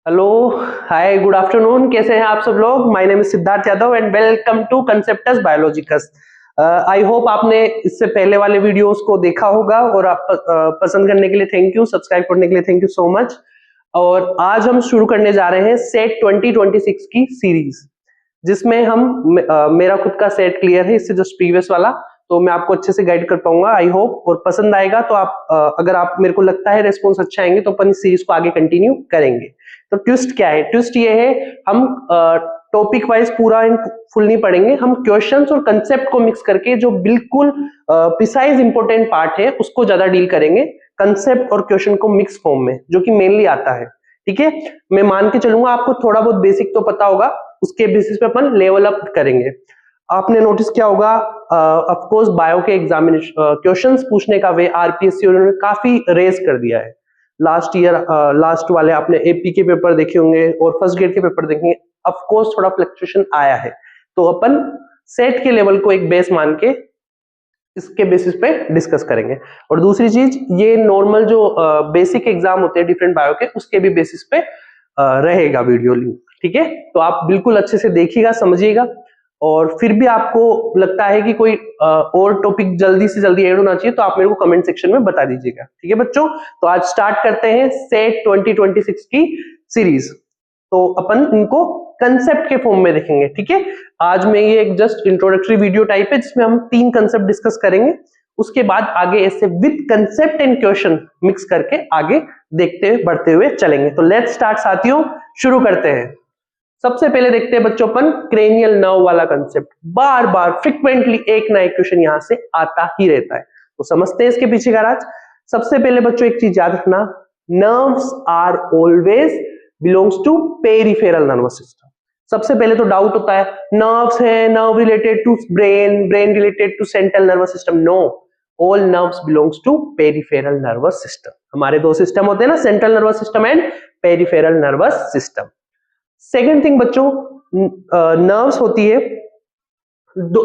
Hello, हाय, good afternoon. कैसे हैं आप सब लोग? My name is Siddharth Yadav and welcome to Concepts Biologicus. I hope आपने इससे पहले वाले वीडियोस को देखा होगा और आप पसंद करने के लिए थैंक यू, सब्सक्राइब करने के लिए थैंक यू सो मच। और आज हम शुरू करने जा रहे हैं सेट 2026 की सीरीज, जिसमें मेरा खुद का सेट क्लियर है इससे जस्ट प्रीवियस वाला, तो मैं आपको अच्छे से गाइड कर पाऊंगा आई होप। और पसंद आएगा तो अगर आप मेरे को लगता है रेस्पॉन्स अच्छा आएंगे तो अपन इस सीरीज को आगे कंटिन्यू करेंगे। तो ट्विस्ट क्या है? ट्विस्ट ये है, हम टॉपिक वाइज पूरा फुल नहीं पढ़ेंगे, हम क्वेश्चंस और कंसेप्ट को मिक्स करके जो बिल्कुल प्रिसाइज इंपॉर्टेंट पार्ट है उसको ज्यादा डील करेंगे, कंसेप्ट और क्वेश्चन को मिक्स फॉर्म में, जो कि मेनली आता है। ठीक है, मैं मान के चलूंगा आपको थोड़ा बहुत बेसिक तो पता होगा, उसके बेसिस पे अपन लेवल अप करेंगे। आपने नोटिस किया होगा ऑफ कोर्स बायो के एग्जामिनेशन क्वेश्चंस पूछने का वे आरपीएससी उन्होंने काफी रेज कर दिया है। लास्ट ईयर लास्ट वाले आपने एपी के पेपर देखे होंगे और फर्स्ट ग्रेड के पेपर देखेंगे, ऑफ कोर्स थोड़ा फ्लक्चुएशन आया है। तो अपन सेट के लेवल को एक बेस मान के इसके बेसिस पे डिस्कस करेंगे। और दूसरी चीज, ये नॉर्मल जो बेसिक एग्जाम होते हैं डिफरेंट बायो के, उसके भी बेसिस पे रहेगा वीडियो लिंक। ठीक है, तो आप बिल्कुल अच्छे से देखिएगा, समझिएगा। और फिर भी आपको लगता है कि कोई और टॉपिक जल्दी से जल्दी ऐड होना चाहिए तो आप मेरे को कमेंट सेक्शन में बता दीजिएगा। ठीक है बच्चों, तो आज स्टार्ट करते हैं सेट 2026 की सीरीज। तो अपन इनको कंसेप्ट के फॉर्म में देखेंगे। ठीक है, आज में ये एक जस्ट इंट्रोडक्टरी वीडियो टाइप है जिसमें हम 3 कंसेप्ट डिस्कस करेंगे, उसके बाद आगे ऐसे with concept and question mix करके आगे देखते हुए बढ़ते हुए चलेंगे। तो लेट्स स्टार्ट साथियों, शुरू करते हैं। सबसे पहले देखते हैं बच्चों अपन क्रेनियल नर्व वाला कंसेप्ट। बार बार फ्रिक्वेंटली एक ना एक क्वेश्चन यहां से आता ही रहता है, तो समझते हैं इसके पीछे का राज। सबसे पहले बच्चों एक चीज याद रखना, nerves are always belongs to peripheral nervous system. सबसे पहले तो डाउट होता है, नर्व्स है, nerve related to brain, brain related to central nervous system. No, all nerves belongs to peripheral nervous system. हमारे 2 सिस्टम होते हैं ना, central nervous system and peripheral nervous system. Second thing बच्चों, नर्व्स होती है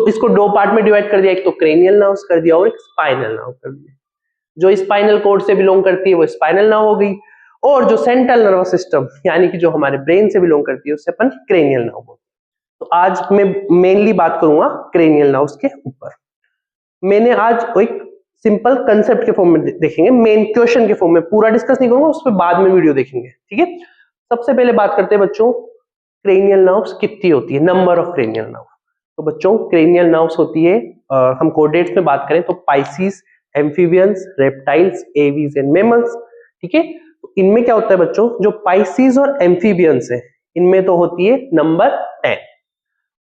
इसको 2 पार्ट में डिवाइड कर दिया, एक तो क्रेनियल नर्व्स कर दिया और एक स्पाइनल नर्व कर दिया। जो स्पाइनल कोड से बिलोंग करती है वो स्पाइनल नर्व हो गई, और जो सेंट्रल नर्वस सिस्टम यानी कि जो हमारे ब्रेन से बिलोंग करती है उससे अपन क्रेनियल नर्व बोलते हैं। तो आज मैं मेनली बात करूंगा क्रेनियल नर्व्स के ऊपर। मैंने आज एक सिंपल कंसेप्ट के फॉर्म में देखेंगे, मेन क्वेश्चन के फॉर्म में पूरा डिस्कस नहीं करूंगा, उस पर बाद में वीडियो देखेंगे। ठीक है, सबसे पहले बात करते हैं बच्चों, क्रेनियल नर्व्स कितनी होती है, नंबर ऑफ क्रेनियल नर्व। तो बच्चों क्रेनियल नर्व्स होती है, हम कोऑर्डिनेट्स में बात करें तो Pisces, amphibians, reptiles, aves and mammals. ठीक है, तो इनमें क्या होता है बच्चों, जो पाइसिस और एम्फीबियंस है इनमें तो होती है नंबर 10,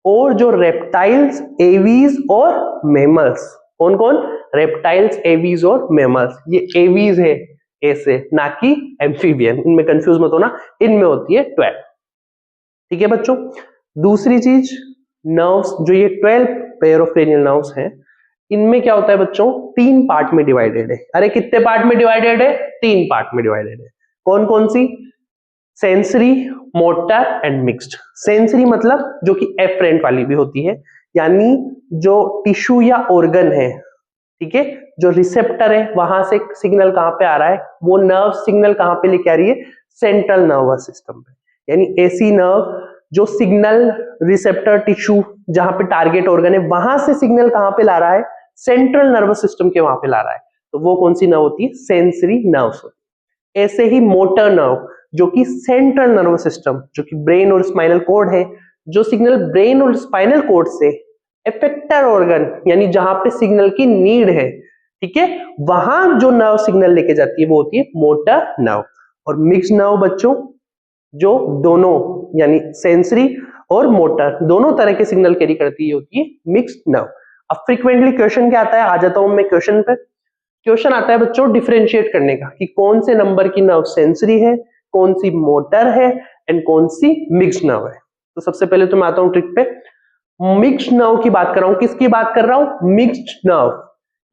और जो रेप्टाइल्स, एवीज और मैमल्स, कौन कौन? रेप्टाइल्स, एवीज और मैमल्स। ये एवीज है ऐसे, ना कि एम्फीबियन, इनमें कंफ्यूज मत होना, इनमें होती है 12। ठीक है बच्चों, दूसरी चीज, नर्व्स, जो ये 12 पेयर ऑफ क्रेनियल नर्व्स हैं, इनमें क्या होता है बच्चों, 3 पार्ट में डिवाइडेड है। अरे कितने पार्ट में डिवाइडेड है? 3 पार्ट में डिवाइडेड है। कौन कौन सी? Sensory, motor and mixed. Sensory मतलब जो कि एफरेंट वाली भी होती है, यानी जो टिश्यू या ऑर्गन है, ठीक है, जो रिसेप्टर है वहां से सिग्नल कहां पे आ रहा है, वो नर्व सिग्नल कहां पे लेके आ रही है? सेंट्रल नर्वस सिस्टम पे। यानी ऐसी नर्व जो सिग्नल रिसेप्टर टिश्यू जहां पे टारगेट ऑर्गन है वहां से सिग्नल कहां पे ला रहा है? सेंट्रल नर्वस सिस्टम के वहां पे ला रहा है, तो वो कौन सी नर्व होती है? सेंसरी नर्व्स होती है। ऐसे ही मोटर नर्व, जो कि सेंट्रल नर्वस सिस्टम, जो कि ब्रेन और स्पाइनल कॉर्ड है, जो सिग्नल ब्रेन और स्पाइनल कॉर्ड से इफेक्टर ऑर्गन यानी जहां पे सिग्नल की नीड है, ठीक है, वहां जो नर्व सिग्नल लेके जाती है वो होती है मोटर नर्व। और मिक्स नर्व बच्चों, जो दोनों यानी सेंसरी और मोटर दोनों तरह के सिग्नल कैरी करती है, होती है मिक्स्ड नर्व। अब फ्रीक्वेंटली क्वेश्चन क्या आता है, आ जाता हूं मैं क्वेश्चन पे। क्वेश्चन आता है बच्चों डिफरेंशिएट करने का, कि कौन से नंबर की नर्व सेंसरी है, कौन सी मोटर है एंड कौन सी मिक्स्ड नर्व है। तो सबसे पहले तो मैं आता हूं ट्रिक पे। मिक्स्ड नर्व की बात कर रहा हूं, किसकी बात कर रहा हूं? मिक्स्ड नर्व,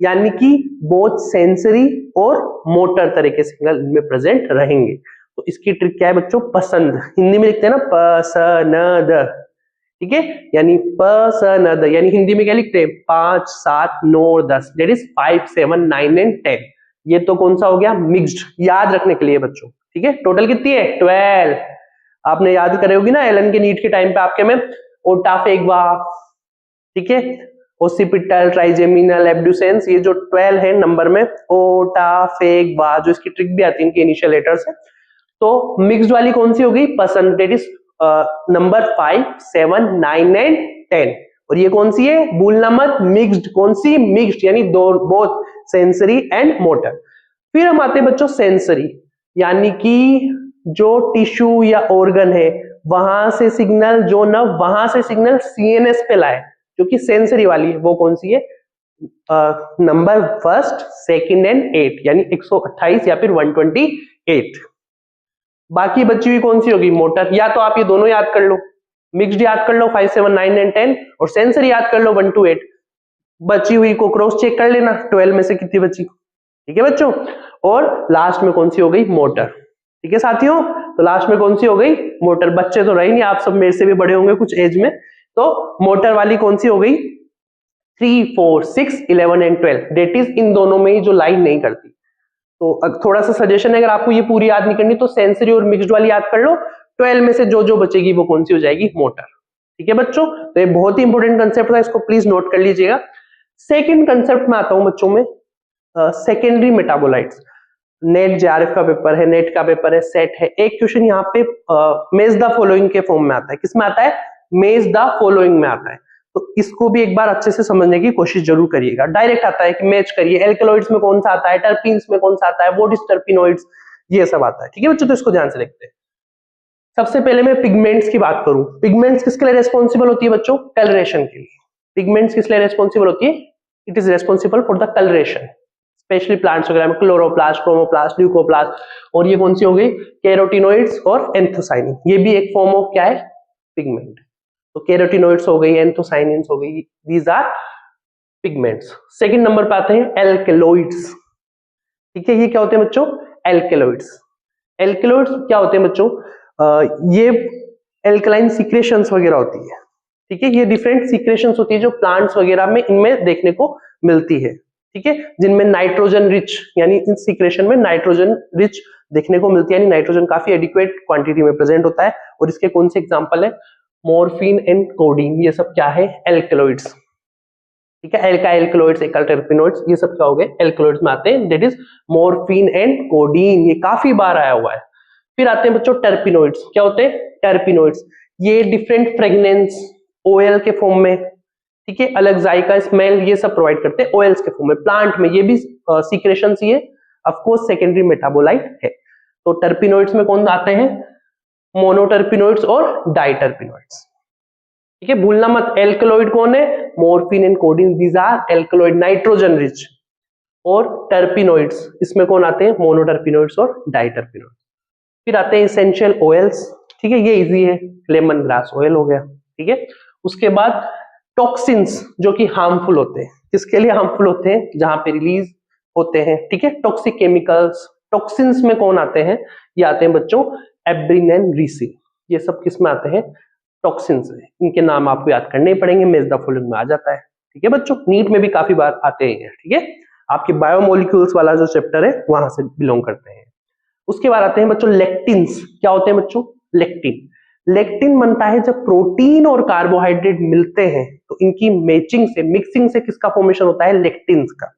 यानी कि बोथ सेंसरी और मोटर तरह के सिग्नल इनमें प्रेजेंट रहेंगे। तो इसकी ट्रिक क्या है बच्चों? पसंद, हिंदी में लिखते हैं ना पसनद, ठीक है, यानी पसनद, यानी हिंदी में क्या लिखते हैं? 5, 7, 9 और 10, दैट इज 5, 7, 9 एंड 10। ये तो कौन सा हो गया? मिक्स्ड, याद रखने के लिए बच्चों। ठीक है, टोटल कितनी है? 12। आपने याद करे होगी ना एलन के नीट के टाइम पे आपके में ओटाफेगवा, ठीक है, ओसिपिटल, ट्राइजेमिनल, एब्ड्यूसेंस, ये जो 12 है नंबर में, ओटाफेगवा, जो इसकी ट्रिक भी आती है इनके इनिशियल लेटर्स है। तो मिक्स्ड वाली कौन सी होगी? Percentage number 5, 7, 9 and 10। और ये कौन सी है? भूलना मत, मिक्स्ड। कौन सी? मिक्स्ड, यानी दो, बोथ सेंसरी एंड मोटर। फिर हम आते हैं बच्चों सेंसरी, यानी कि जो टिश्यू या ऑर्गन है वहां से सिग्नल, जो न वहां से सिग्नल सीएनएस पे लाए, जो कि सेंसरी वाली है, वो कौन सी है? नंबर 1, 2 एंड 8, यानी 128 या फिर 128। बाकी बची हुई कौन सी होगी? मोटर। या तो आप ये दोनों याद कर लो, मिक्स्ड याद कर लो 5, 7, 9 एंड 10, और सेंसरी याद कर लो 1 to 8। बची हुई को क्रॉस चेक कर लेना, 12 में से कितनी बची, ठीक है बच्चों। और लास्ट में कौन सी हो गई? मोटर। ठीक है साथियों, तो लास्ट में कौन सी हो गई? मोटर। बच्चे तो रहे नहीं, आप सब मेरे से भी बड़े होंगे कुछ एज में, तो मोटर वाली कौन सी हो गई? 3, 4, 6, 11 एंड 12, डेट इज इन दोनों में ही जो लाइन नहीं करती। तो थोड़ा सा सजेशन है, अगर आपको ये पूरी याद नहीं करनी तो सेंसरी और मिक्स्ड वाली याद कर लो, 12 में से जो जो बचेगी वो कौन सी हो जाएगी? मोटर। ठीक है बच्चों, तो ये बहुत ही इंपॉर्टेंट कंसेप्ट था, इसको प्लीज नोट कर लीजिएगा। सेकेंड कंसेप्ट में आता हूं बच्चों में, सेकेंडरी मेटाबोलाइट्स। नेट जेआरएफ का पेपर है, नेट का पेपर है, सेट है। एक क्वेश्चन यहाँ पे मेज द फॉलोइंग के फॉर्म में आता है। किसमें आता है? मेज द फॉलोइंग में आता है। तो इसको भी एक बार अच्छे से समझने की कोशिश जरूर करिएगा। डायरेक्ट आता है कि मैच करिए, एल्कलॉइड्स में कौन सा आता है, टर्पीन्स में कौन सा आता है, व्हाट इज टर्पिनॉइड्स, ये सब आता है। ठीक है बच्चों, तो इसको ध्यान से देखते हैं। सबसे पहले मैं पिगमेंट्स की बात करूं, पिगमेंट्स किसके लिए रेस्पॉन्सिबल होती है बच्चों? कलरेशन के लिए। पिगमेंट्स किस लिए रेस्पॉन्सिबल होती है? It is responsible for the colouration, specially plants वगैरह में क्लोरोप्लास्ट, क्रोमोप्लास्ट, ल्यूकोप्लास्ट। और ये कौन सी हो गई? कैरोटिनोइड्स और एंथोसाइनिन, ये भी एक फॉर्म ऑफ क्या है? पिगमेंट। तो कैरोटिनोइड्स हो गई, एंथोसाइनिन्स हो गई, these are pigments. Second number पे आते हैं एल्केलॉइड्स। ठीक है, ये क्या होते हैं बच्चों? एल्केलॉइड्स। एल्केलॉइड्स क्या होते हैं बच्चों? ये एल्कलाइन सीक्रेशंस वगैरह होती है। ठीक है, ये डिफरेंट सीक्रेशंस होती है जो प्लांट्स वगैरह में इनमें देखने को मिलती है। ठीक है, जिनमें नाइट्रोजन रिच, यानी इन सीक्रेशन में नाइट्रोजन रिच देखने को मिलती है, यानी नाइट्रोजन काफी एडिक्वेट क्वांटिटी में प्रेजेंट होता है। और इसके कौन से एग्जांपल है? मॉर्फिन एंड कोडीन, ये सब क्या है? एल्केलॉइड्स। ठीक है, एल्काइल एल्केलॉइड्स, एल्काइल टर्पिनॉइड्स, ये सब क्या हो गए? एल्केलॉइड्स में आते हैं, that is morphine and codeine, ये काफी बार आया हुआ है। फिर आते हैं बच्चों टर्पिनॉइड्स। क्या होते हैं? टर्पिनॉइड्स, ये डिफरेंट फ्रेग्रेंस ऑयल के फॉर्म में, ठीक है, अलग जायका, स्मेल, ये सब प्रोवाइड करते हैं ऑयल्स के फॉर्म में। प्लांट में ये भी सीक्रेशंस ही है, ऑफ कोर्स सेकेंडरी मेटाबोलाइट है। तो टर्पिनॉइड्स में कौन आते हैं? मोनोटर्पिनॉइड्स और डाइटर्पिनॉइड्स। ठीक है, भूलना मत, एल्कलॉइड कौन है? Morphine and codeine, these are alkaloid, nitrogen rich. और टर्पिनॉइड्स, इसमें कौन आते हैं? मोनोटर्पिनॉइड्स और डाइटर्पिनॉइड्स। फिर आते हैं एसेंशियल ऑयल्स। ठीक है, ये इजी है, लेमन ग्रास ऑयल हो गया। ठीक है, उसके बाद टॉक्सिन्स, जो कि हार्मफुल होते हैं। किसके लिए हार्मफुल होते हैं? जहां पे रिलीज होते हैं। ठीक है, टॉक्सिक केमिकल्स। टॉक्सिन्स में कौन आते हैं? ये आते हैं बच्चों एब्रिन एंड रीसिन, ये सब किस में आते हैं? टॉक्सिन्स है। इनके नाम आपको याद करने ही पड़ेंगे, मेज द फॉलोइंग में आ जाता है। ठीक है बच्चों, नीट में भी काफी बार आते हैं। ठीक है, आपके बायोमोलिक्यूल्स वाला जो चैप्टर है वहां से बिलोंग करते हैं। उसके बाद आते हैं बच्चों लेक्टिन्स। क्या होते हैं बच्चों? लेक्टिन। लेक्टिन बनता है जब प्रोटीन और कार्बोहाइड्रेट मिलते हैं, तो इनकी मैचिंग से, मिक्सिंग से किसका फॉर्मेशन होता है? लेक्टिन्स का।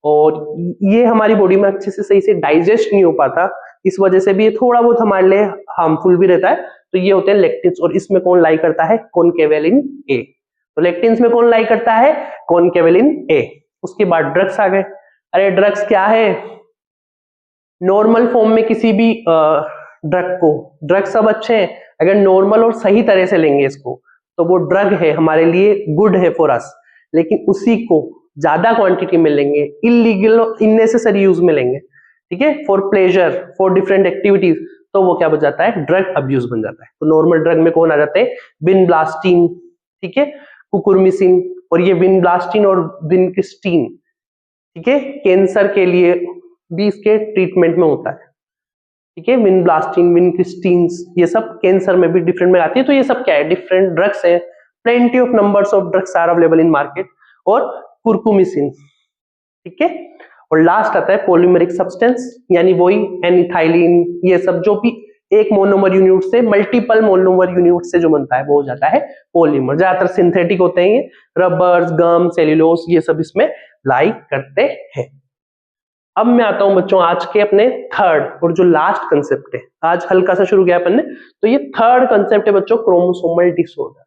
और ये हमारी बॉडी में अच्छे से सही से डाइजेस्ट नहीं हो पाता, इस वजह से भी ये थोड़ा बहुत हमारे लिए हार्मफुल भी रहता है। तो ये होते हैं लेक्टिन्स, और इसमें कौन लाई करता है? कॉन्केवलिन ए। तो लेक्टिन्स में कौन लाई करता है? कॉन्केवलिन ए। उसके बाद ड्रग्स आ गए। अरे ड्रग्स क्या है? नॉर्मल फॉर्म में किसी भी ड्रग को, ड्रग सब अच्छे हैं, अगर नॉर्मल और सही तरह से लेंगे इसको तो वो ड्रग है, हमारे लिए गुड है फॉर अस। लेकिन उसी को ज्यादा क्वांटिटी में लेंगे, इलीगल और इननेसेसरी यूज में लेंगे, ठीक है, for pleasure, for different activities, तो वो क्या बन जाता है? ड्रग अब्यूज बन जाता है। तो नॉर्मल ड्रग में कौन आ जाते हैं? विनब्लास्टिन, ठीक है, कुकुरमिसिन। और ये विनब्लास्टिन और विनक्रिस्टिन, ठीक है, कैंसर के लिए भी इसके ट्रीटमेंट में होता है। ठीक है, विनब्लास्टिन, विनक्रिस्टिन्स, ये सब कैंसर में भी डिफरेंट में आती है। तो ये सब क्या है? डिफरेंट ड्रग्स है। Plenty of numbers of drugs are available in market. और कुरकुमिसिन, ठीक है। और लास्ट आता है पॉलीमेरिक सब्सटेंस, यानी वही एनिथाइलिन, ये सब जो भी एक मोनोमर यूनिट से मल्टीपल मोनोमर यूनिट से जो बनता है वो हो जाता है पॉलीमर। ज्यादातर सिंथेटिक होते हैं, रबर्स, गम, सेल्यूलोज, ये सब इसमें लाई करते हैं। अब मैं आता हूं बच्चों आज के अपने थर्ड और जो लास्ट कंसेप्ट है, आज हल्का सा शुरू किया अपन ने, तो ये थर्ड कंसेप्ट है बच्चों क्रोमोसोमल डिसऑर्डर।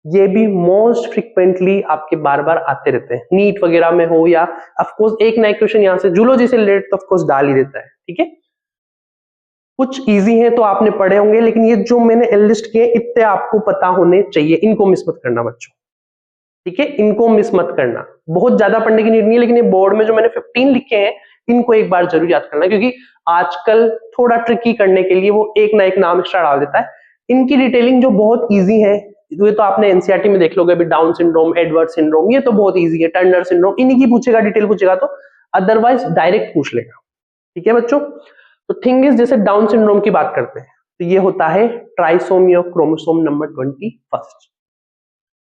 ये भी मोस्ट फ्रिक्वेंटली आपके बार बार आते रहते हैं, नीट वगैरह में हो या ऑफकोर्स एक नया क्वेश्चन यहाँ से जूलॉजी से रिलेटेड तो ऑफकोर्स डाल ही देता है, ठीक है। कुछ इजी है तो आपने पढ़े होंगे, लेकिन ये जो मैंने लिस्ट किए इतने आपको पता होने चाहिए, इनको मिस मत करना बच्चों, ठीक है, इनको मिस मत करना। बहुत ज्यादा पढ़ने की नीड नहीं है, लेकिन ये बोर्ड में जो मैंने 15 लिखे हैं इनको एक बार जरूर याद करना, क्योंकि आजकल थोड़ा ट्रिकी करने के लिए वो एक ना एक नाम एक्स्ट्रा डाल देता है। इनकी डिटेलिंग जो बहुत इजी है, ये तो आपने एनसीईआरटी में देख लोगे, अभी डाउन सिंड्रोम, एडवर्ड सिंड्रोम, ये तो बहुत इजी है, टर्नर सिंड्रोम, इन्हीं की पूछेगा, डिटेल पूछेगा तो, अदरवाइज डायरेक्ट पूछ लेगा, ठीक है बच्चों। तो थिंग इज, जैसे डाउन सिंड्रोम की बात करते हैं तो ये होता है ट्राइसोमी ऑफ क्रोमोसोम नंबर 21,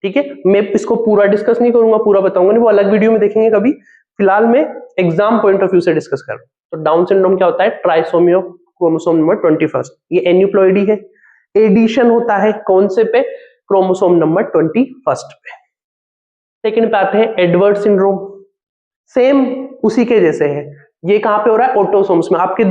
ठीक है। मैं इसको पूरा डिस्कस नहीं करूंगा, पूरा बताऊंगा नहीं, वो अलग वीडियो में देखेंगे कभी, फिलहाल मैं एग्जाम पॉइंट ऑफ व्यू से डिस्कस कर रहा हूं। तो डाउन सिंड्रोम क्या होता है, ट्राइसोमी ऑफ क्रोमोसोम नंबर 21, ये एन्यूप्लॉइडी है, एडिशन होता है कौन से पे, क्रोमोसोम नंबर 21 पे। सेकंड पे आते हैं एडवर्ड सिंड्रोम, सेम उसी के जैसे है, ये कहां पे हो रहा है, ऑटोसोम्स में। आपके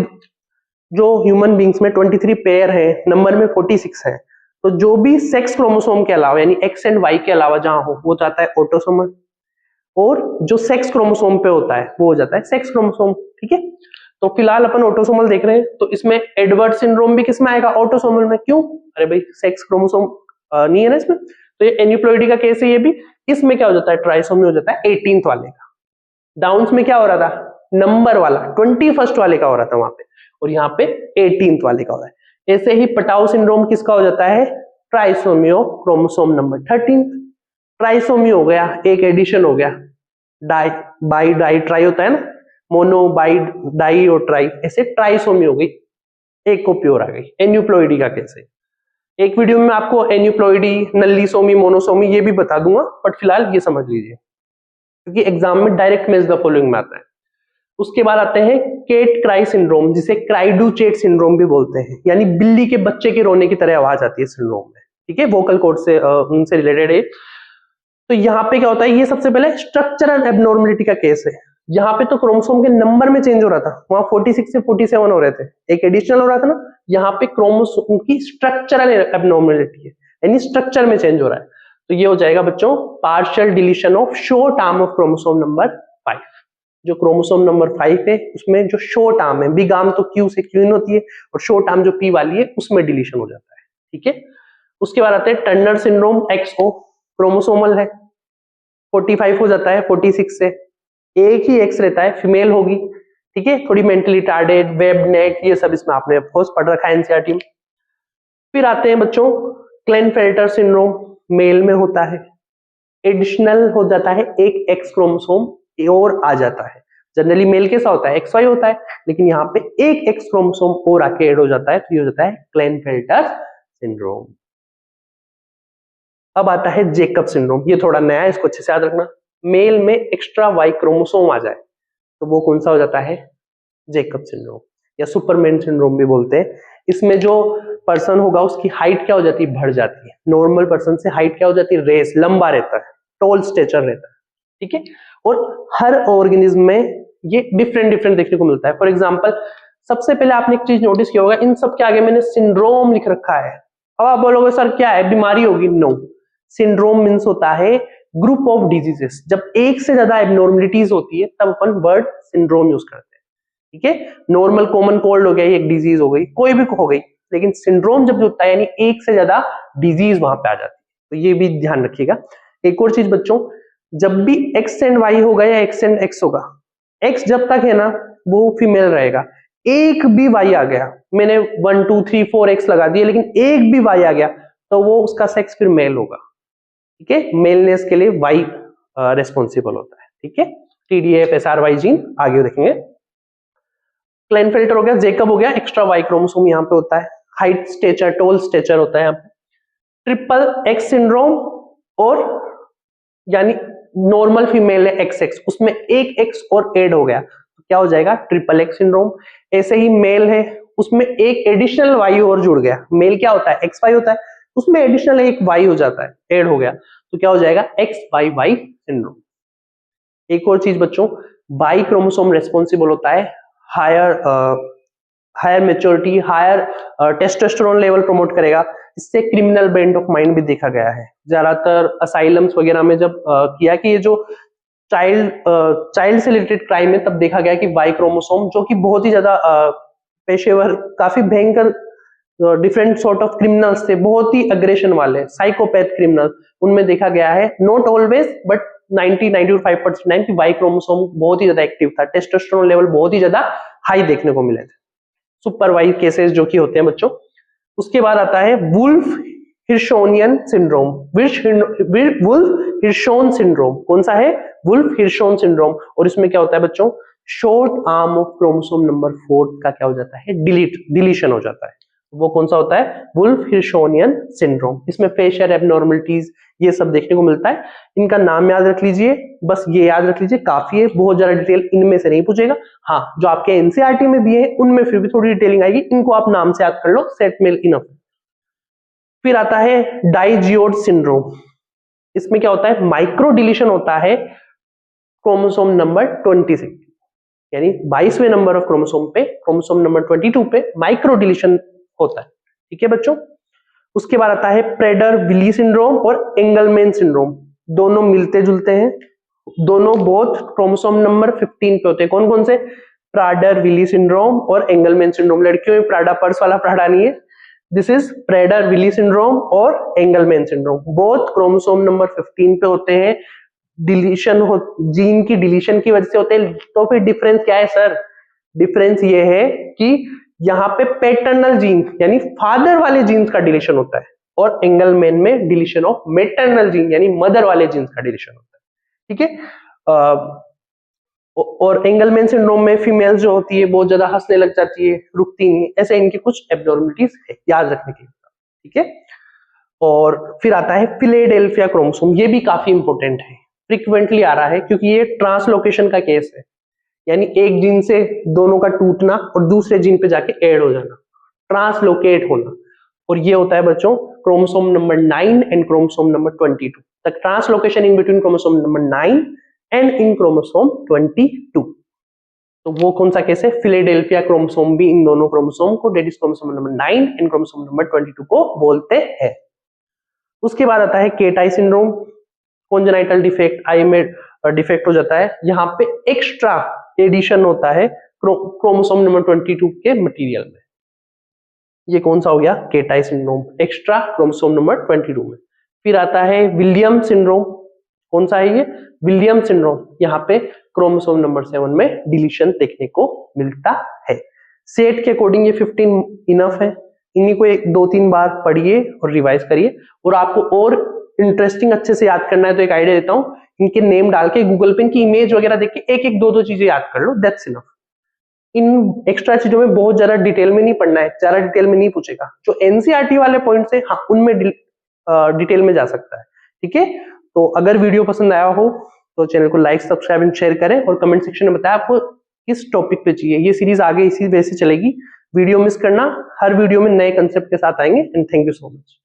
जो ह्यूमन बींग्स में 23 पेयर है, नंबर में 46 है, तो जो भी सेक्स क्रोमोसोम के अलावा यानी एक्स एंड वाई के अलावा जहां हो वो जाता है ऑटोसोमल, और जो सेक्स क्रोमोसोम पे होता है वो हो जाता है सेक्स क्रोमोसोम, ठीक है। तो फिलहाल अपन ऑटोसोमल देख रहे हैं, तो इसमें एडवर्ड सिंड्रोम भी किसमें आएगा, ऑटोसोमल में। क्यों, अरे भाई सेक्स क्रोमोसोम नहीं है ना इसमें, तो ये एन्यूप्लॉइडी का केस है ये भी। इसमें क्या हो जाता है, ट्राइसोमी हो जाता है 18th वाले का। डाउन्स में क्या हो रहा था, नंबर वाला 21st वाले का हो रहा था वहां पे, और यहाँ पे 18th वाले का हो रहा है। ऐसे ही पटाउ सिंड्रोम किसका हो जाता है, trisomy of chromosome number 13। Trisomy हो गया, एक एडिशन हो गया, डाई बाई डाई ट्राई होता है ना, मोनो बाई डाई और ट्राई, ऐसे ट्राइसोमी हो गई, एक कॉपी और आ गई। एन्यूप्लॉइडी का कैसे, एक वीडियो में आपको एन्यूप्लॉइडी, नल्लीसोमी, मोनोसोमी ये भी बता दूंगा, बट फिलहाल ये समझ लीजिए क्योंकि एग्जाम में डायरेक्ट मैच द फॉलोइंग में आता है। उसके बाद आते हैं केट क्राई सिंड्रोम, जिसे क्राइडू-चेट सिंड्रोम भी बोलते हैं, यानी बिल्ली के बच्चे के रोने की तरह आवाज आती है सिंड्रोम में, ठीक है, वोकल कॉर्ड से उनसे रिलेटेड है। तो यहाँ पे क्या होता है, ये सबसे पहले स्ट्रक्चरल एब्नॉर्मलिटी का केस है। यहाँ पे तो क्रोमोसोम के नंबर में चेंज हो रहा था, वहां 46 से 47 हो रहे थे, एक एडिशनल हो रहा था ना, यहाँ पे क्रोमोसोम की स्ट्रक्चरल एब्नॉर्मलिटी है, यानी स्ट्रक्चर में चेंज हो रहा है। तो ये हो जाएगा बच्चों partial deletion of short arm of chromosome number 5। जो क्रोमोसोम नंबर 5 है उसमें जो शॉर्ट आर्म है, बिग आर्म तो क्यू से क्वीन होती है, और शॉर्ट आर्म जो पी वाली है उसमें डिलीशन हो जाता है, ठीक है। उसके बाद आते हैं टर्नर सिंड्रोम, एक्सओ, क्रोमोसोमल है, 45 हो जाता है 46 से, एक ही एक्स रहता है, फीमेल होगी, ठीक है, थोड़ी मेंटली टार्डेड, वेब नेक, ये सब इसमें आपने ऑफ कोर्स पढ़ रखा है एनसीईआरटी में। फिर आते हैं बच्चों क्लेनफेल्टर सिंड्रोम, मेल में होता है, एडिशनल हो जाता है, एक एक्स क्रोमोसोम और आ जाता है। जनरली मेल कैसा होता है, एक्स वाई होता है, लेकिन यहाँ पे एक एक्स क्रोमोसोम और आके ऐड हो जाता है, तो ये हो जाता है क्लेनफेल्टर सिंड्रोम। अब आता है जेकब सिंड्रोम, ये थोड़ा नया है, इसको अच्छे से याद रखना। मेल में एक्स्ट्रा वाई क्रोमोसोम आ जाए तो वो कौन सा हो जाता है, जेकब सिंड्रोम, या सुपरमैन सिंड्रोम भी बोलते हैं। इसमें जो पर्सन होगा उसकी हाइट क्या हो जाती है, बढ़ जाती है, नॉर्मल पर्सन से हाइट क्या हो जाती है, रेस, लंबा रहता है, टॉल स्टेचर रहता है, ठीक है। और हर ऑर्गेनिज्म में ये डिफरेंट डिफरेंट देखने को मिलता है। फॉर एग्जांपल सबसे पहले आपने एक चीज नोटिस किया होगा, इन सब के आगे मैंने सिंड्रोम लिख रखा है। अब आप बोलोगे सर क्या है, बीमारी होगी, नो, सिंड्रोम मींस होता है ग्रुप ऑफ डिजीजेस। जब एक से ज्यादा एब्नॉर्मलिटीज होती है तब अपन वर्ड सिंड्रोम यूज करते हैं, ठीक है। नॉर्मल कॉमन कोल्ड हो गया, एक डिजीज हो गई, कोई भी हो गई, लेकिन सिंड्रोम जब होता है यानी एक से ज्यादा डिजीज वहां पे आ जाती है, तो ये भी ध्यान रखिएगा। एक और चीज बच्चों, जब भी एक्स एंड वाई होगा या एक्स एंड एक्स होगा, एक्स जब तक है ना वो फीमेल रहेगा, एक भी वाई आ गया, मैंने 1 2 3 4 एक्स लगा दिए, लेकिन एक भी वाई आ गया तो वो उसका सेक्स फिर मेल होगा, ठीक है। मेलनेस के लिए वाई रेस्पॉन्सिबल होता है, ठीक है। TDF SRY जीन आगे देखेंगे। क्लेनफेल्टर हो गया, जेकब हो गया, एक्स्ट्रा वाई क्रोमोसोम यहाँ पे होता है, हाइट स्टेचर, टॉल स्टेचर होता है यहाँ पे। ट्रिपल एक्स सिंड्रोम, और यानी नॉर्मल फीमेल है XX, उसमें एक एक्स और ऐड हो गया तो क्या हो जाएगा, ट्रिपल एक्स सिंड्रोम। ऐसे ही मेल है उसमें एक एडिशनल वाई और जुड़ गया, मेल क्या होता है XY होता है, उसमें एडिशनल एक वाई हो जाता है, ऐड हो गया, तो क्या हो जाएगा XYY सिंड्रोम। एक और चीज बच्चों, बाई क्रोमोसोम रेस्पॉन्सिबल होता है higher maturity, higher testosterone level promote करेगा, इससे क्रिमिनल बेंट ऑफ माइंड भी देखा गया है। ज्यादातर असाइलम्स वगैरह में जब किया कि ये जो चाइल्ड से रिलेटेड क्राइम है, तब देखा गया कि वाई क्रोमोसोम जो कि बहुत ही ज्यादा पेशेवर, काफी भयंकर डिफरेंट सॉर्ट ऑफ क्रिमिनल्स थे, बहुत ही अग्रेशन वाले साइकोपैथ क्रिमिनल, उनमें देखा गया है, नॉट ऑलवेज बट 90-95% कि वाई क्रोमोसोम बहुत ही ज्यादा एक्टिव था, टेस्टोस्टेरोन लेवल बहुत ही ज्यादा हाई देखने को मिले थे, सुपर वाई केसेस जो कि होते हैं बच्चों। उसके बाद आता है Wolf Hirschhornian syndrome, Wolf Hirschhorn syndrome. कौन सा है? Wolf Hirschhorn syndrome. और इसमें क्या होता है बच्चों, short arm of chromosome number 4 का क्या हो जाता है, डिलीशन हो जाता है। वो कौन सा होता है? Wolf Hirschhornian syndrome. इसमें फेशियल एब्नॉर्मलिटीज ये सब देखने को मिलता है। इनका नाम याद रख लीजिए, बस ये याद रख लीजिए, काफी है, बहुत ज्यादा डिटेल इनमें से नहीं पूछेगा। हाँ, जो आपके एनसीईआरटी में दिए हैं उनमें फिर भी थोड़ी डिटेलिंग आएगी, इनको आप नाम से याद कर लो, सेट मेल इनफ। फिर आता है डाइजियोड सिंड्रोम। इसमें क्या होता है, माइक्रो डिलीशन होता है क्रोमोसोम नंबर 26, यानी 22वें नंबर ऑफ क्रोमोसोम पे, क्रोमोसोम नंबर 22 पे माइक्रो डिलीशन होता है। ठीक है बच्चों। उसके बाद आता है प्रेडर विली सिंड्रोम और एंगलमैन सिंड्रोम। दोनों मिलते जुलते हैं, दोनों बोथ क्रोमोसोम नंबर 15 पे होते हैं। कौन कौन से? प्राडर विली सिंड्रोम और एंगलमैन सिंड्रोम। लड़कियों में प्राडा पर्स वाला प्राडा नहीं है, this is Prader Willie syndrome और Engelmann syndrome. Both chromosome number 15 पे होते हैं, डिलीशन हो, जीन की डिलीशन की वजह से होते हैं। तो फिर डिफरेंस क्या है सर? डिफरेंस ये है कि यहाँ पे पैटर्नल जीन यानी फादर वाले जीन्स का डिलीशन होता है, और एंगलमैन में डिलीशन ऑफ मैटरनल जीन यानी मदर वाले जीन्स का डिलीशन होता है। ठीक है। और एंगलमैन सिंड्रोम में फीमेल जो होती है बहुत ज्यादा हंसने लग जाती है, रुकती नहीं, ऐसे इनके कुछ एब्नॉर्मलिटीज है, याद रखने के लिए। ठीक है। और फिर आता है फिलेडेल्फिया क्रोमोसोम। ये भी काफी इंपॉर्टेंट है, फ्रीक्वेंटली आ रहा है क्योंकि ये ट्रांसलोकेशन का केस है, यानी एक जीन से दोनों का टूटना और दूसरे जीन पे जाके ऐड हो जाना, ट्रांसलोकेट होना। और ये होता है बच्चों chromosome number 9 and chromosome number 22। The translocation in between chromosome number 9 and in chromosome 22। तो वो कौन सा केस है? फिलेडेल्फिया क्रोमोसोम भी इन दोनों क्रोमोसोम को, that is chromosome number 9 and chromosome number 22 को बोलते हैं। उसके बाद आता है cat eye syndrome. Congenital defect, eye में डिफेक्ट हो जाता है, यहाँ पे एक्स्ट्रा एडिशन होता है क्रोमोसोम नंबर 22 के मटेरियल में। ये कौन सा हो गया? केटाई सिंड्रोम, एक्स्ट्रा क्रोमोसोम नंबर 22 में। फिर आता है विलियम सिंड्रोम। कौन सा है ये? William syndrome. यहाँ पे क्रोमोसोम नंबर 7 में डिलीशन देखने को मिलता है। सेट के अकॉर्डिंग ये 15 इनफ है, इन्हीं को 2-3 बार पढ़िए और रिवाइज करिए। और आपको और इंटरेस्टिंग अच्छे से याद करना है तो एक आइडिया देता हूँ, इनके नेम डाल के गूगल पे इनकी इमेज वगैरह देख के एक 2 चीजें याद कर लो, दैट्स इनफ। इन एक्स्ट्रा चीजों में बहुत ज्यादा डिटेल में नहीं पढ़ना है, ज्यादा डिटेल में नहीं पूछेगा। जो एनसीईआरटी वाले पॉइंट्स है, हाँ उनमें डिटेल में जा सकता है। ठीक है। तो अगर वीडियो पसंद आया हो तो चैनल को लाइक, सब्सक्राइब एंड शेयर करें, और कमेंट सेक्शन में बताएं आपको किस टॉपिक पे चाहिए। ये सीरीज आगे इसी वजह से चलेगी, वीडियो मिस करना, हर वीडियो में नए कंसेप्ट के साथ आएंगे। And thank you so much.